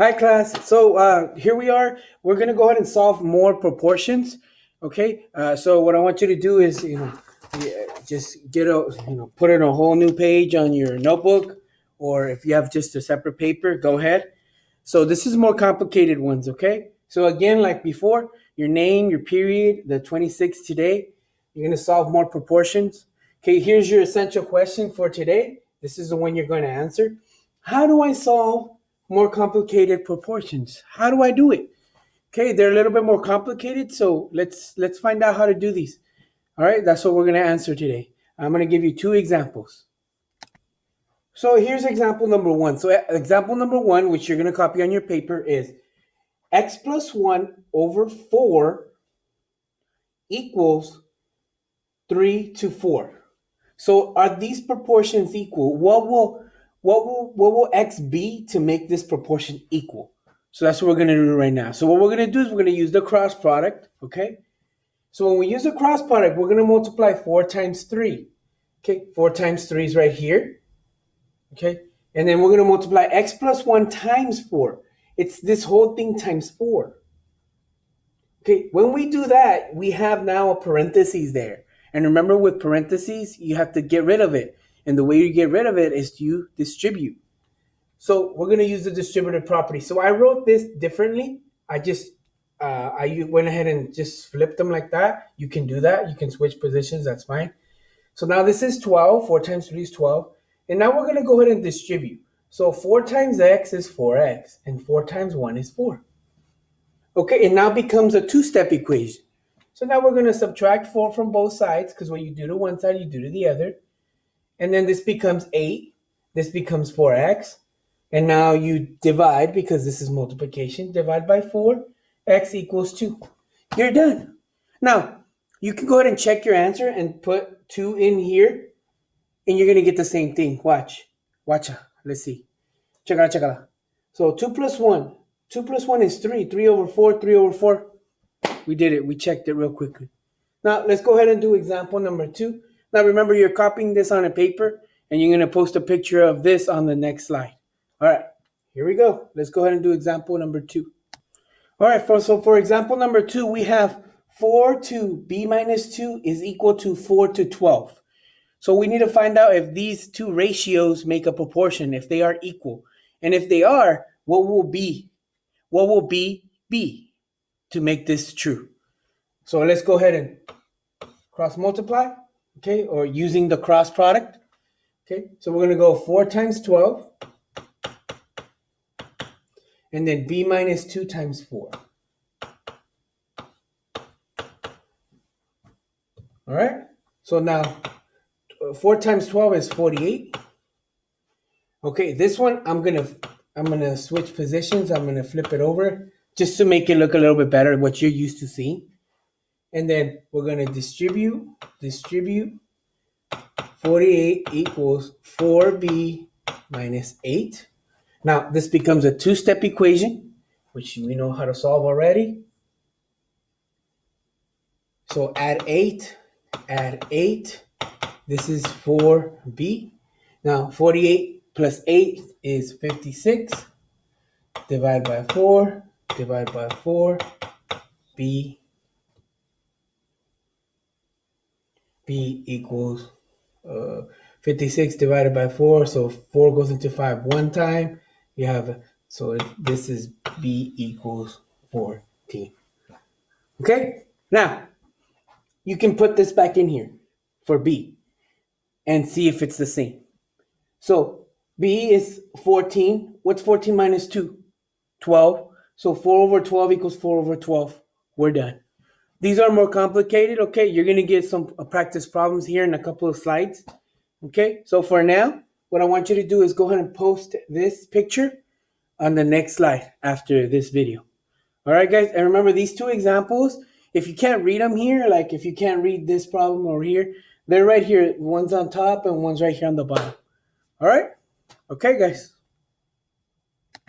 Hi, class. So here we are. We're going to go ahead and solve more proportions. Okay. So what I want you to do is, just put in a whole new page on your notebook, or if you have just a separate paper, go ahead. So this is more complicated ones. Okay. So again, like before, your name, your period, the 26 today. You're going to solve more proportions. Okay. Here's your essential question for today. This is the one you're going to answer. How do I solve more complicated proportions? How do I do it? Okay, they're a little bit more complicated, so let's find out how to do these. All right, that's what we're going to answer today. I'm going to give you two examples. So here's example number one. So example number one, which you're going to copy on your paper, is x plus 1 over 4 equals 3 to 4. So are these proportions equal? What will x be to make this proportion equal? So that's what we're going to do right now. So what we're going to do is we're going to use the cross product, okay? So when we use the cross product, we're going to multiply 4 times 3. Okay, 4 times 3 is right here. Okay, and then we're going to multiply x plus 1 times 4. It's this whole thing times 4. Okay, when we do that, we have now a parentheses there. And remember, with parentheses, you have to get rid of it. And the way you get rid of it is to distribute. So we're going to use the distributive property. So I wrote this differently. I went ahead and just flipped them like that. You can do that. You can switch positions. That's fine. So now this is 12. 4 times 3 is 12. And now we're going to go ahead and distribute. So 4 times x is 4x. And 4 times 1 is 4. Okay, it now becomes a two-step equation. So now we're going to subtract 4 from both sides, because what you do to one side, you do to the other. And then this becomes 8. This becomes 4x. And now you divide, because this is multiplication. Divide by 4. X equals 2. You're done. Now, you can go ahead and check your answer and put 2 in here. And you're going to get the same thing. Watch. Let's see. Check it out. So 2 plus 1. 2 plus 1 is 3. 3 over 4. 3 over 4. We did it. We checked it real quickly. Now, let's go ahead and do example number 2. Now, remember, you're copying this on a paper, and you're going to post a picture of this on the next slide. All right, here we go. Let's go ahead and do example number 2. All right, so for example number 2, we have 4 to b minus 2 is equal to 4 to 12. So we need to find out if these two ratios make a proportion, if they are equal. And if they are, what will b be to make this true? So let's go ahead and cross multiply, okay, or using the cross product. Okay, so we're going to go 4 times 12. And then b minus 2 times 4. All right. So now 4 times 12 is 48. Okay, this one I'm gonna switch positions. I'm gonna flip it over just to make it look a little bit better, what you're used to seeing. And then we're gonna distribute. 48 equals 4b minus 8. Now, this becomes a two-step equation, which we know how to solve already. So add 8. This is 4b. Now, 48 plus 8 is 56. Divide by 4. B equals 56 divided by 4. So 4 goes into 5 one time. You have, so this is b equals 14. Okay, now you can put this back in here for b and see if it's the same. So b is 14. What's 14 minus 2? 12. So 4 over 12 equals 4 over 12. We're done. These are more complicated. Okay, you're going to get some practice problems here in a couple of slides. Okay, so for now, what I want you to do is go ahead and post this picture on the next slide after this video. All right, guys, and remember these two examples, if you can't read them here, like if you can't read this problem over here, they're right here. One's on top and one's right here on the bottom. All right? Okay, guys.